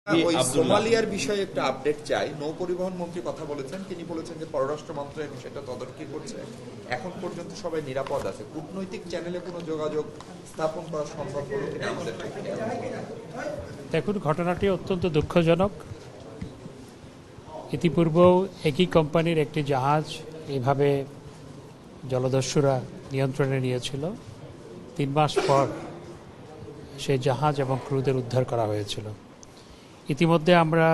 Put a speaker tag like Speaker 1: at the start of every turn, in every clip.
Speaker 1: ওই সোমালিয়ার বিষয়ে একটা আপডেট চাই। নৌ পরিবহন মন্ত্রী কথা বলেছেন, তিনি বলেছেন যে পররাষ্ট্র মন্ত্রণালয় বিষয়টা তদারকি করছে, এখন পর্যন্ত সবাই নিরাপদ আছে। কূটনৈতিক চ্যানেলে কোনো যোগাযোগ স্থাপন করা সম্ভব হলো কিনা আমাদের পক্ষে?
Speaker 2: দেখুন, ঘটনাটি অত্যন্ত দুঃখজনক। ইতিপূর্বেও একই কোম্পানির একটি জাহাজ এভাবে জলদস্যুরা নিয়ন্ত্রণে নিয়েছিল। 3 মাস পর সেই জাহাজ এবং ক্রুদের উদ্ধার করা হয়েছিল। ইতিমধ্যে আমরা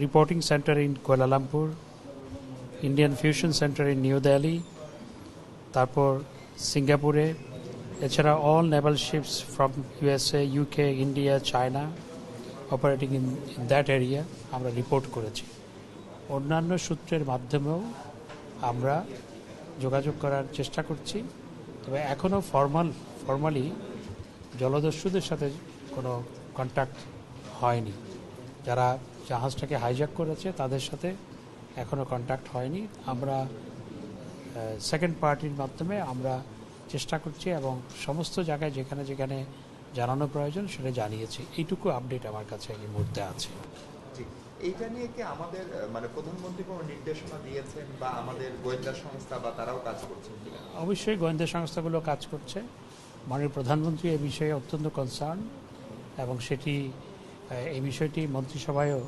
Speaker 2: reporting centre in Kuala Lumpur, Indian fusion centre in new Delhi, তারপর সিঙ্গাপুরে, এছাড়া all Naval ships from USA, UK, India, China operating in that area আমরা রিপোর্ট করেছি। অন্যান্য সূত্রের মাধ্যমেও আমরা যোগাযোগ করার চেষ্টা করছি, তবে এখনও ফর্মালি জলদস্যুদের সাথে কোনো কন্ট্যাক্ট হয়নি। যারা জাহাজটাকে হাইজ্যাক করেছে তাদের সাথে এখনও কন্ট্যাক্ট হয়নি। আমরা সেকেন্ড পার্টির মাধ্যমে আমরা চেষ্টা করছি এবং সমস্ত জায়গায় যেখানে যেখানে জানানো প্রয়োজন সেটা জানিয়েছি। এইটুকু আপডেট আমার কাছে এই মুহূর্তে আছে।
Speaker 1: এইটা নিয়ে কি আমাদের প্রধানমন্ত্রী কোনো নির্দেশনা দিয়েছেন বা আমাদের গোয়েন্দা সংস্থা বা তারাও কাজ করছেন?
Speaker 2: অবশ্যই গোয়েন্দা সংস্থাগুলো কাজ করছে। মাননীয় প্রধানমন্ত্রী এই বিষয়ে অত্যন্ত কনসার্ন এবং এই বিষয়টি মন্ত্রিসভায়ও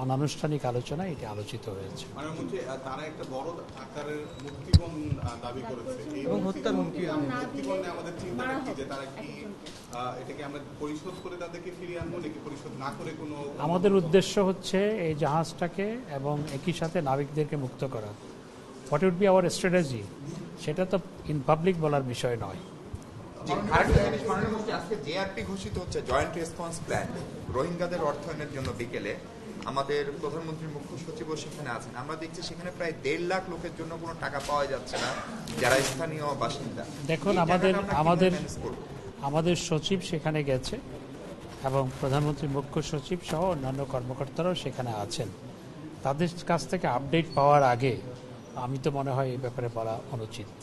Speaker 2: অনানুষ্ঠানিক আলোচনায় এটি আলোচিত হয়েছে।
Speaker 3: তারা একটা বড় আকারের মুক্তিপণ দাবি করেছে এবং হত্যার হুমকি। মুক্তিপণে আমাদের চিন্তাটা কি, যে তারা কি এটাকে আমরা পরিশোধ করে তাদেরকে ফিরিয়ে আনবো নাকি পরিশোধ না করে কোনো?
Speaker 2: আমাদের উদ্দেশ্য হচ্ছে এই জাহাজটাকে এবং একই সাথে নাবিকদেরকে মুক্ত করা। What would be our strategy সেটা তো ইন পাবলিক বলার বিষয় নয়।
Speaker 1: আরেকটা জিনিস মাননীয় মন্ত্রী, আজকে জেআরপি ঘোষিত হচ্ছে, জয়েন্ট রেসপন্স প্ল্যান, রোহিঙ্গাদের অর্থায়নের জন্য। বিকেলে আমাদের প্রধানমন্ত্রীর মুখ্য সচিবও সেখানে আছেন। আমরা দেখছি সেখানে প্রায় 1.5 লাখ লোকের জন্য কোনো টাকা পাওয়া যাচ্ছে না, যারা স্থানীয় বাসিন্দা।
Speaker 2: দেখুন, আমাদের সচিব সেখানে গেছে এবং প্রধানমন্ত্রীর মুখ্য সচিব সহ অন্যান্য কর্মকর্তারাও সেখানে আছেন। তাদের কাছ থেকে আপডেট পাওয়ার আগে আমি তো মনে হয় এই ব্যাপারে বলা অনুচিত।